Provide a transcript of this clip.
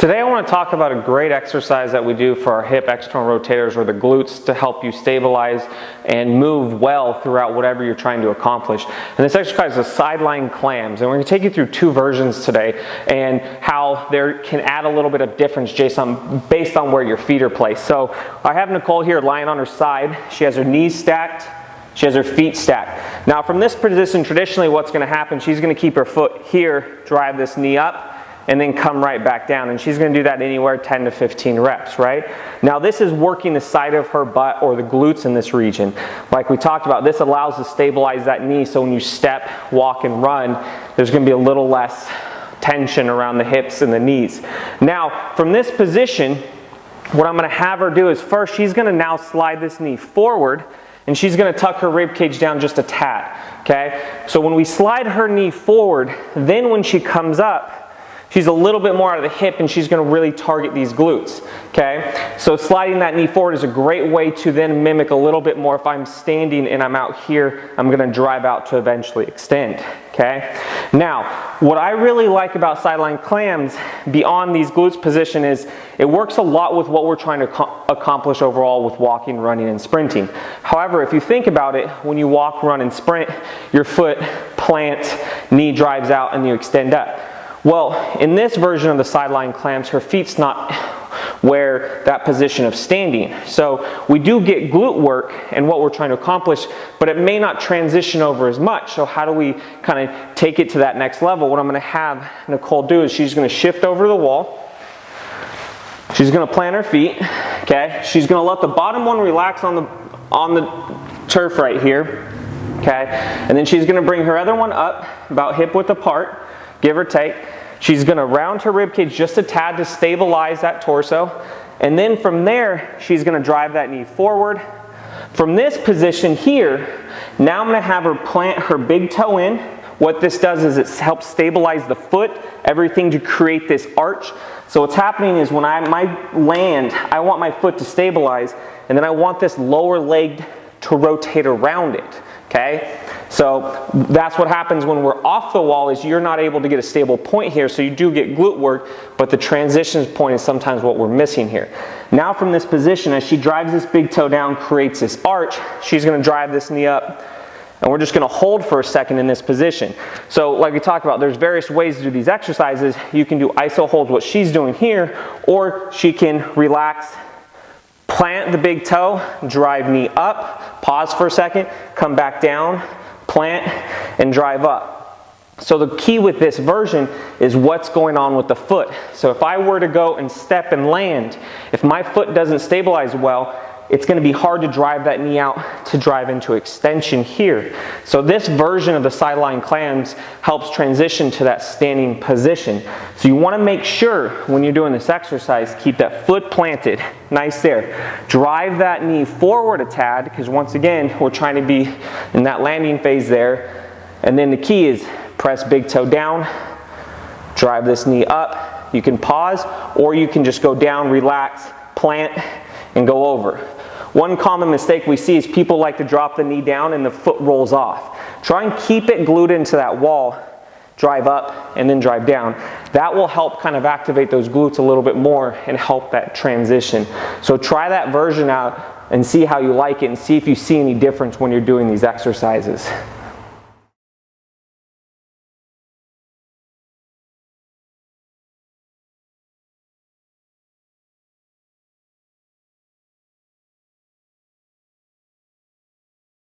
Today I want to talk about a great exercise that we do for our hip external rotators or the glutes to help you stabilize and move well throughout whatever you're trying to accomplish. And this exercise is Sidelying Clams, and we're going to take you through two versions today and how there can add a little bit of difference based on where your feet are placed. So I have Nicole here lying on her side. She has her knees stacked. She has her feet stacked. Now from this position, traditionally what's going to happen, she's going to keep her foot here, drive this knee up, and then come right back down. And she's going to do that anywhere 10 to 15 reps, right? Now this is working the side of her butt or the glutes in this region. Like we talked about, this allows to stabilize that knee, so when you step, walk, and run, there's going to be a little less tension around the hips and the knees. Now from this position, what I'm going to have her do is first she's going to now slide this knee forward, and she's going to tuck her rib cage down just a tad, okay? So when we slide her knee forward, then when she comes up, she's a little bit more out of the hip and she's going to really target these glutes, okay? So sliding that knee forward is a great way to then mimic a little bit more. If I'm standing and I'm out here, I'm going to drive out to eventually extend, okay? Now, what I really like about Sidelying Clams beyond these glutes position is it works a lot with what we're trying to accomplish overall with walking, running, and sprinting. However, if you think about it, when you walk, run, and sprint, your foot plants, knee drives out, and you extend up. Well, in this version of the Sidelying Clams, her feet's not where that position of standing. So we do get glute work and what we're trying to accomplish, but it may not transition over as much. So how do we kind of take it to that next level? What I'm going to have Nicole do is she's going to shift over the wall. She's going to plant her feet, okay? She's going to let the bottom one relax on the turf right here, okay? And then she's going to bring her other one up about hip width apart, give or take. She's going to round her rib cage just a tad to stabilize that torso. And then from there, she's going to drive that knee forward. From this position here, now I'm going to have her plant her big toe in. What this does is it helps stabilize the foot, everything to create this arch. So what's happening is when I land, I want my foot to stabilize, and then I want this lower leg to rotate around it. Okay, so that's what happens when we're off the wall, is you're not able to get a stable point here, so you do get glute work, but the transition point is sometimes what we're missing here. Now from this position, as she drives this big toe down, creates this arch, she's going to drive this knee up, and we're just going to hold for a second in this position. So like we talked about, there's various ways to do these exercises. You can do iso holds, what she's doing here, or she can relax, plant the big toe, drive knee up, pause for a second, come back down, plant, and drive up. So the key with this version is what's going on with the foot. So if I were to go and step and land, if my foot doesn't stabilize well, it's going to be hard to drive that knee out to drive into extension here. So this version of the Sidelying Clams helps transition to that standing position. So you want to make sure when you're doing this exercise, keep that foot planted, nice there. Drive that knee forward a tad, because once again, we're trying to be in that landing phase there. And then the key is press big toe down, drive this knee up. You can pause, or you can just go down, relax, plant, and go over. One common mistake we see is people like to drop the knee down and the foot rolls off. Try and keep it glued into that wall, drive up, and then drive down. That will help kind of activate those glutes a little bit more and help that transition. So try that version out and see how you like it, and see if you see any difference when you're doing these exercises.